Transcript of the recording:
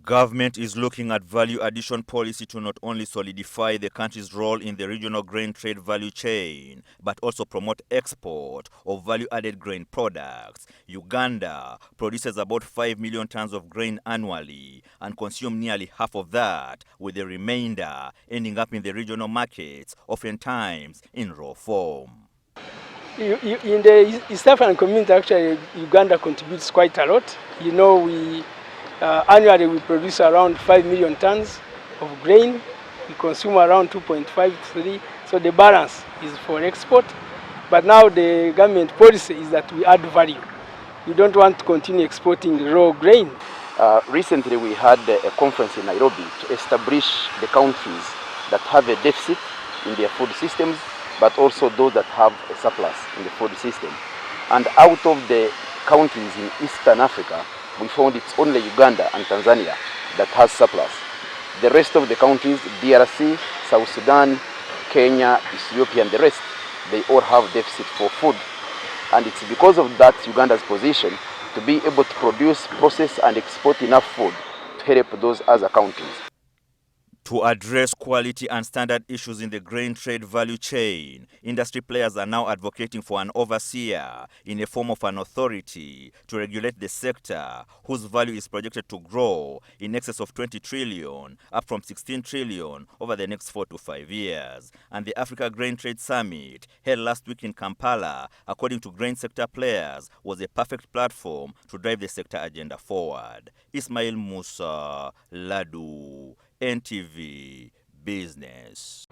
Government is looking at value addition policy to not only solidify the country's role in the regional grain trade value chain, but also promote export of value-added grain products. Uganda produces about 5 million tons of grain annually and consumes nearly half of that, with the remainder ending up in the regional markets, oftentimes in raw form. In the East African community, actually, Uganda contributes quite a lot. Annually we produce around 5 million tons of grain. We consume around 2.53, so the balance is for export. But now the government policy is that we add value. We don't want to continue exporting raw grain. Recently we had a conference in Nairobi to establish the countries that have a deficit in their food systems, but also those that have a surplus in the food system. And out of the countries in Eastern Africa, we found it's only Uganda and Tanzania that has surplus. The rest of the countries, DRC, South Sudan, Kenya, Ethiopia, and the rest, they all have deficit for food. And it's because of that Uganda's position to be able to produce, process, and export enough food to help those other countries. To address quality and standard issues in the grain trade value chain, industry players are now advocating for an overseer in the form of an authority to regulate the sector, whose value is projected to grow in excess of 20 trillion, up from 16 trillion over the next 4 to 5 years. And the Africa Grain Trade Summit, held last week in Kampala, according to grain sector players, was a perfect platform to drive the sector agenda forward. Ismail Ladu, NTV Business.